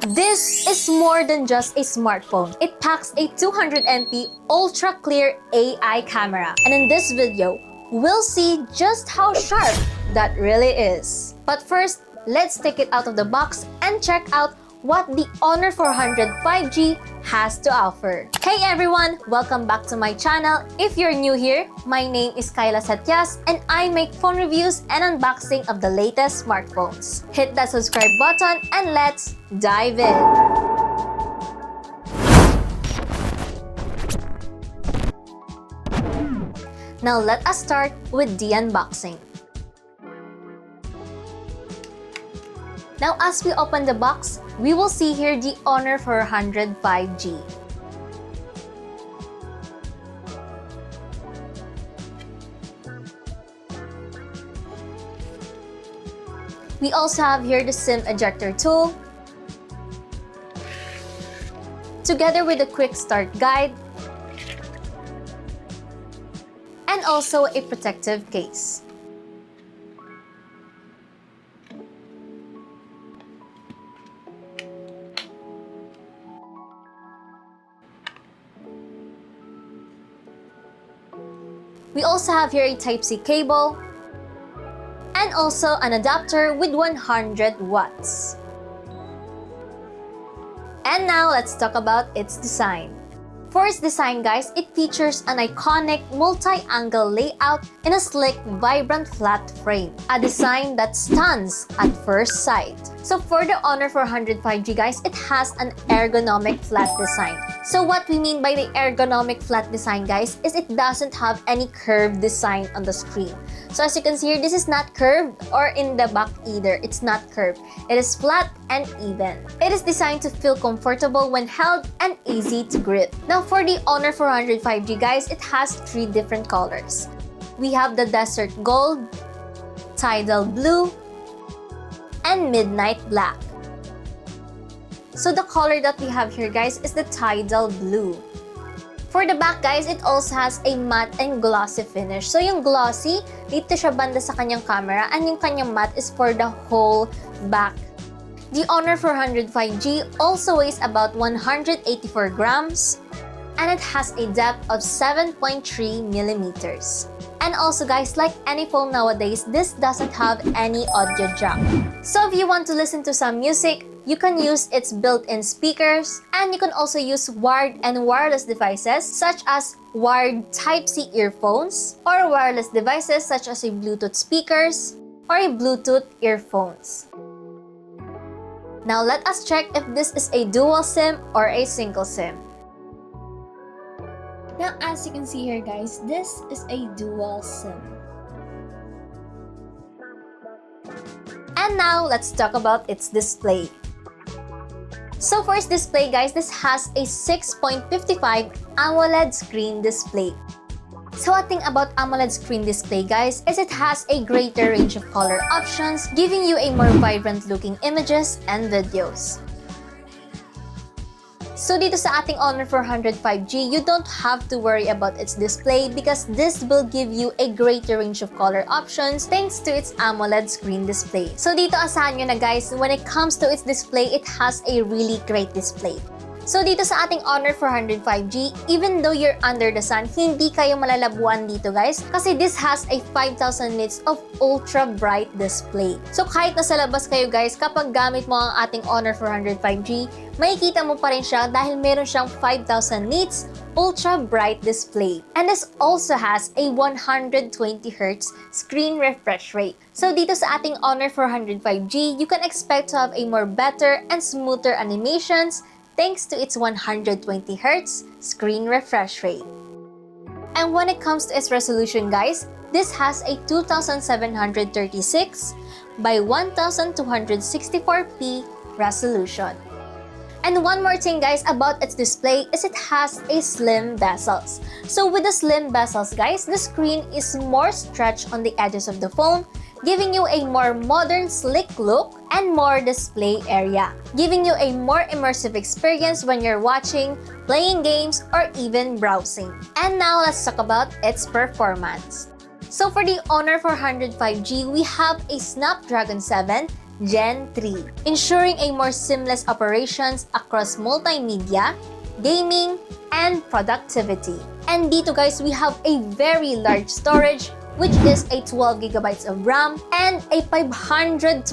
This is more than just a smartphone. It packs a 200 MP ultra clear AI camera. And in this video, we'll see just how sharp that really is. But first, let's take it out of the box and check out what the Honor 400 5G has to offer. Hey everyone! Welcome back to my channel. If you're new here, my name is Kyla Satyas and I make phone reviews and unboxing of the latest smartphones. Hit that subscribe button and let's dive in! Now let us start with the unboxing. Now as we open the box, we will see here the Honor 400 5G. We also have here the SIM ejector tool, together with a quick start guide, and also a protective case. We also have here a Type-C cable and also an adapter with 100 watts. And now let's talk about its design. For its design, guys, it features an iconic multi-angle layout in a sleek, vibrant flat frame, a design that stuns at first sight. So for the Honor 400 5G, guys, it has an ergonomic flat design. So what we mean by the ergonomic flat design, guys, is it doesn't have any curved design on the screen. So as you can see here, this is not curved or in the back either. It's not curved. It is flat and even. It is designed to feel comfortable when held and easy to grip. Now for the Honor 400 5G, guys, it has three different colors. We have the Desert Gold, Tidal Blue, and Midnight Black. So the color that we have here, guys, is the Tidal Blue. For the back, guys, it also has a matte and glossy finish. So yung glossy, dito siya banda sa kanyang camera, and yung kanyang matte is for the whole back. The Honor 400 5G also weighs about 184 grams, and it has a depth of 7.3 millimeters. And also, guys, like any phone nowadays, this doesn't have any audio jack. So if you want to listen to some music, you can use its built-in speakers, and you can also use wired and wireless devices such as wired Type-C earphones or wireless devices such as a Bluetooth speakers or a Bluetooth earphones. Now let us check if this is a dual SIM or a single SIM. Now as you can see here, guys, this is a dual SIM. And now let's talk about its display. So for its display, guys, this has a 6.55 AMOLED screen display. So one thing about AMOLED screen display, guys, is it has a greater range of color options, giving you a more vibrant looking images and videos. So dito sa ating Honor 400 5G, you don't have to worry about its display because this will give you a greater range of color options thanks to its AMOLED screen display. So dito asahan nyo na, guys, when it comes to its display, it has a really great display. So dito sa ating Honor 400 5G, even though you're under the sun, hindi kayo malalabuan dito, guys, kasi this has a 5,000 nits of ultra bright display. So kahit nasa labas kayo, guys, kapag gamit mo ang ating Honor 400 5G, makikita mo pa rin siya dahil meron siyang 5,000 nits ultra bright display. And this also has a 120Hz screen refresh rate. So dito sa ating Honor 400 5G, you can expect to have a more better and smoother animations thanks to its 120Hz screen refresh rate. And when it comes to its resolution, guys, this has a 2736 by 1264p resolution. And one more thing, guys, about its display is it has a slim bezels. So with the slim bezels, guys, the screen is more stretched on the edges of the phone, giving you a more modern, sleek look and more display area, giving you a more immersive experience when you're watching, playing games, or even browsing. And now let's talk about its performance. So for the Honor 400 5G, we have a Snapdragon 7 Gen 3, ensuring a more seamless operations across multimedia, gaming, and productivity. And dito guys, we have a very large storage, which is a 12 gigabytes of RAM and a 512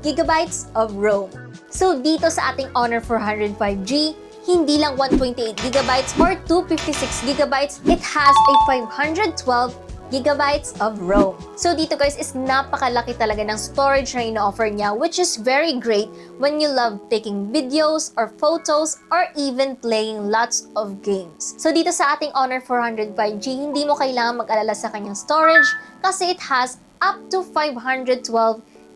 gigabytes of ROM. So dito sa ating Honor 400 5G, hindi lang 128 gigabytes or 256 gigabytes, it has a 512 gigabytes of ROM. So dito guys is napakalaki talaga ng storage na ino-offer niya, which is very great when you love taking videos or photos or even playing lots of games. So dito sa ating Honor 400 5G, hindi mo kailangan mag-alala sa kanyang storage kasi it has up to 512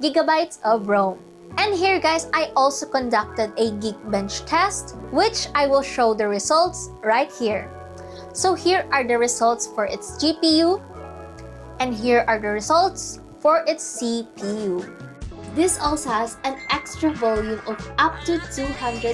gigabytes of ROM. And here guys, I also conducted a Geekbench test, which I will show the results right here. So here are the results for its GPU, and here are the results for its CPU. This also has an extra volume of up to 200%.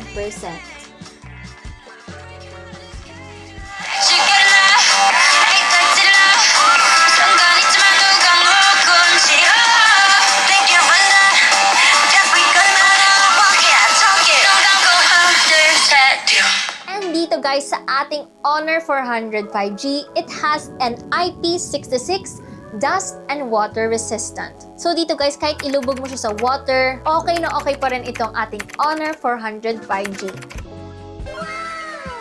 And dito guys, sa ating Honor 400 5G, it has an IP66 dust and water resistant. So dito guys, kahit ilubog mo siya sa water, okay na okay pa rin itong ating Honor 400 5G.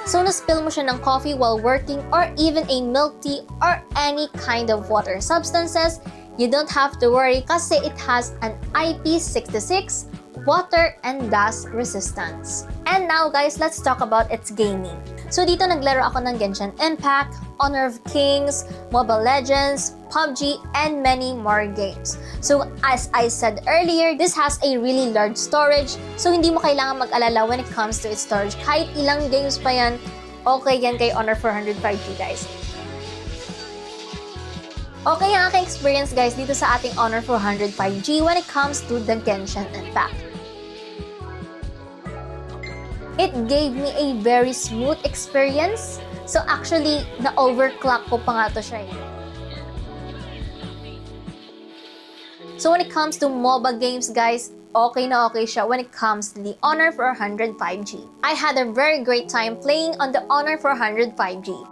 So na-spill mo siya ng coffee while working or even a milk tea or any kind of water substances, you don't have to worry kasi it has an IP66 water and dust resistance. And now guys, let's talk about its gaming. So dito naglaro ako ng Genshin Impact, Honor of Kings, Mobile Legends, PUBG, and many more games. So as I said earlier, this has a really large storage, so hindi mo kailangan mag-alala when it comes to its storage. Kahit ilang games pa yan, okay yan kay Honor 400 5G guys. Okay ang aking experience guys dito sa ating Honor 400 5G when it comes to the Genshin Impact. It gave me a very smooth experience. So actually, na-overclock ko pa nga to siya eh. So when it comes to MOBA games guys, okay na okay siya when it comes to the Honor 400 5G. I had a very great time playing on the Honor 400 5G.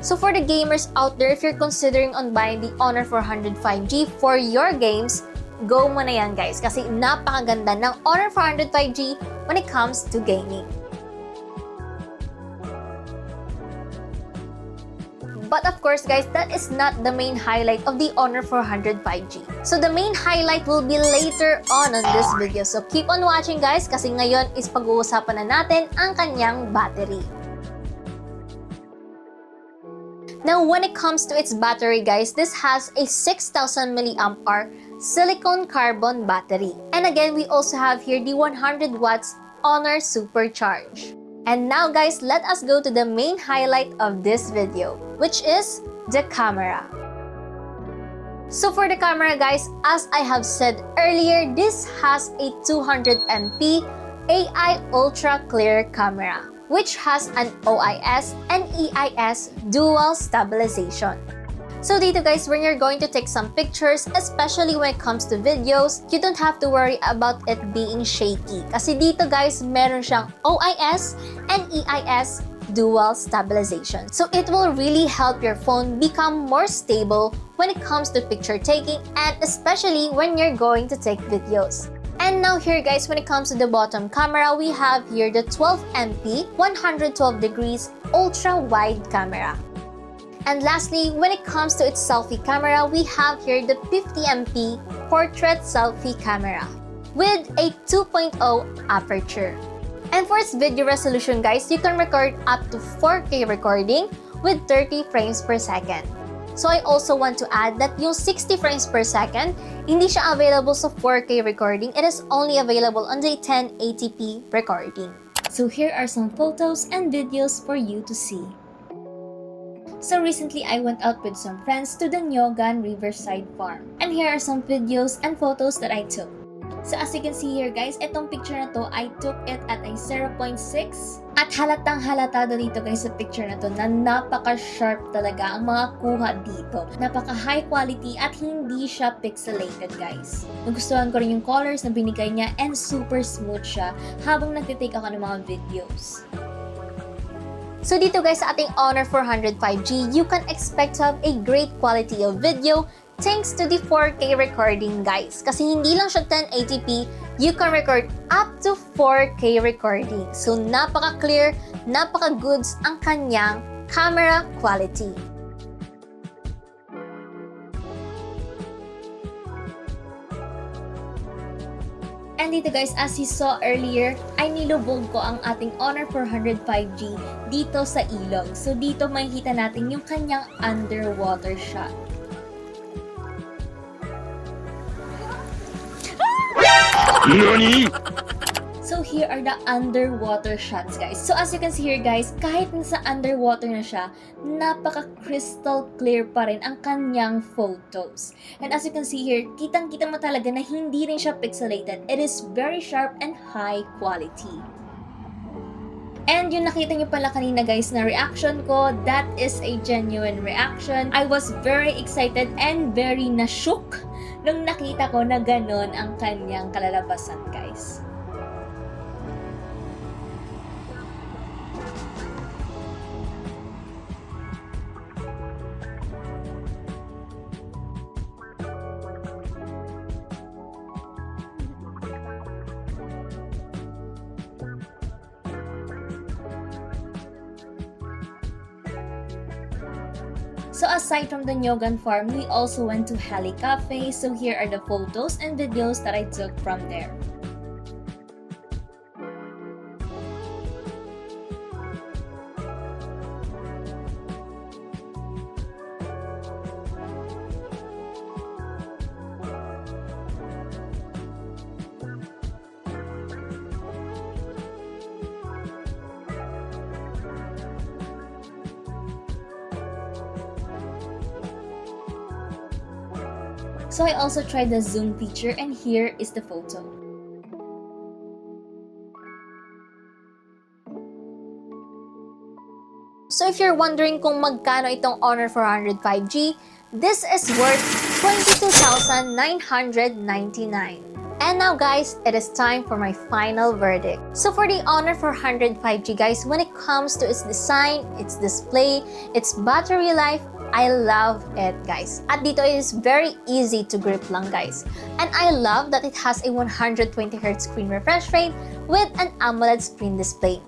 So for the gamers out there, if you're considering on buying the Honor 400 5G for your games, go mo na yan guys kasi napakaganda ng Honor 400 5G when it comes to gaming. But of course guys, that is not the main highlight of the Honor 400 5G. So the main highlight will be later on this video. So keep on watching guys kasi ngayon is pag-uusapan na natin ang kanyang battery. Now, when it comes to its battery, guys, this has a 6,000 mAh silicon carbon battery. And again, we also have here the 100 watts Honor Supercharge. And now, guys, let us go to the main highlight of this video, which is the camera. So for the camera, guys, as I have said earlier, this has a 200MP AI Ultra Clear camera, which has an OIS and EIS dual stabilization. So dito guys, when you're going to take some pictures, especially when it comes to videos, you don't have to worry about it being shaky. Kasi dito guys, meron siyang OIS and EIS dual stabilization. So it will really help your phone become more stable when it comes to picture taking and especially when you're going to take videos. And now here guys, when it comes to the bottom camera, we have here the 12MP 112 degrees ultra wide camera. And lastly, when it comes to its selfie camera, we have here the 50MP portrait selfie camera with a 2.0 aperture. And for its video resolution guys, you can record up to 4K recording with 30 frames per second. So I also want to add that yung 60 frames per second, hindi siya available sa 4K recording. It is only available on the 1080p recording. So here are some photos and videos for you to see. So recently, I went out with some friends to the Nyogan Riverside Farm. And here are some videos and photos that I took. So as you can see here guys, itong picture na to, I took it at a 0.6. At halatang halata dito guys sa picture na to na napaka-sharp talaga ang mga kuha dito. Napaka-high quality at hindi siya pixelated guys. Nagustuhan ko rin yung colors na binigay niya and super smooth siya habang nagtitake ako ng mga videos. So dito guys sa ating Honor 400 5G, you can expect to have a great quality of video thanks to the 4K recording guys. Kasi hindi lang siya 1080p, you can record up to 4K recording. So napaka-clear, napaka-goods ang kanyang camera quality. And dito guys, as you saw earlier, ay nilubog ko ang ating Honor 400 5G dito sa ilog. So dito makikita natin yung kanyang underwater shot. NANI?! So here are the underwater shots guys. So as you can see here guys, kahit nasa underwater na siya, napaka-crystal clear pa rin ang kanyang photos. And as you can see here, kitang-kita mo talaga na hindi rin siya pixelated. It is very sharp and high quality. And yung nakita nyo pala kanina guys na reaction ko, that is a genuine reaction. I was very excited and very na-shook nung nakita ko na ganon ang kanyang kalalabasan guys. So aside from the Nyogan farm, we also went to Heli Cafe. So here are the photos and videos that I took from there. So I also tried the zoom feature and here is the photo. So if you're wondering kung magkano itong Honor 400 5G, this is worth 22,999. And now guys, it is time for my final verdict. So for the Honor 400 5G guys, when it comes to its design, its display, its battery life, I love it guys. At dito it is very easy to grip lang guys. And I love that it has a 120Hz screen refresh rate with an AMOLED screen display.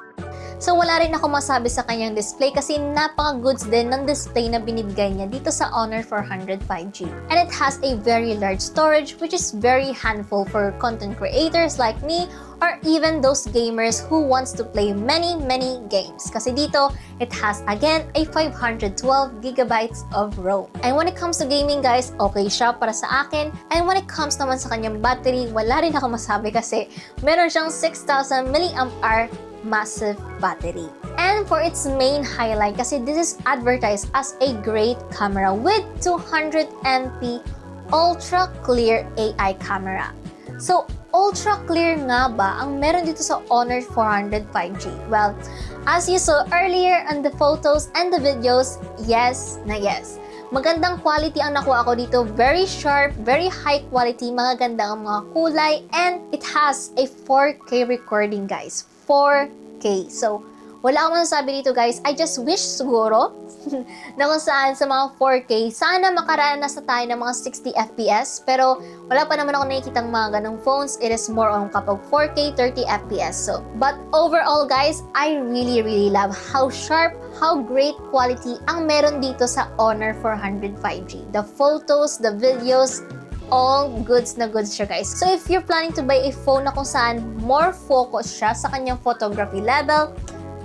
So wala rin ako masabi sa kanyang display kasi napaka-goods din ng display na binibigay niya dito sa Honor 400 5G. And it has a very large storage which is very handful for content creators like me or even those gamers who wants to play many games. Kasi dito, it has again a 512GB of ROM. And when it comes to gaming guys, okay siya para sa akin. And when it comes naman sa kanyang battery, wala rin ako masabi kasi meron siyang 6,000 mAh massive battery. And for its main highlight, kasi this is advertised as a great camera with 200MP ultra clear AI camera. So, ultra clear nga ba ang meron dito sa Honor 400 5G? Well, as you saw earlier on the photos and the videos, yes na yes. Magandang quality ang nakuha ko dito. Very sharp, very high quality, magaganda ang mga kulay, and it has a 4K recording guys. 4K. So, Wala akong masasabi dito guys, I just wish siguro na kung saan sa mga 4K, sana makaranas na tayo ng mga 60 FPS. Pero wala pa naman ako nakikitang mga ganong phones. It is more on kapag 4K, 30 FPS. So, but overall guys, I really love how sharp, how great quality ang meron dito sa Honor 400 5G. The photos, the videos, all goods na goods siya guys. So if you're planning to buy a phone na kung saan more focus siya sa kanyang photography level,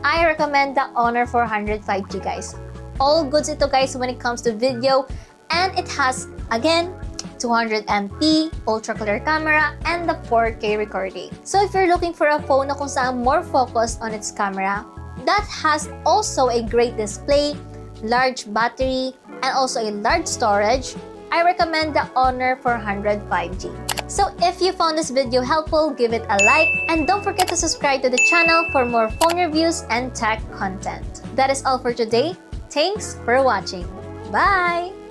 I recommend the Honor 400 5G guys. All goods ito guys when it comes to video, and it has again 200MP ultra clear camera and the 4K recording. So if you're looking for a phone na kung saan more focused on its camera, that has also a great display, large battery, and also a large storage, I recommend the Honor 400 5G. So if you found this video helpful, give it a like, and don't forget to subscribe to the channel for more phone reviews and tech content. That is all for today. Thanks for watching. Bye!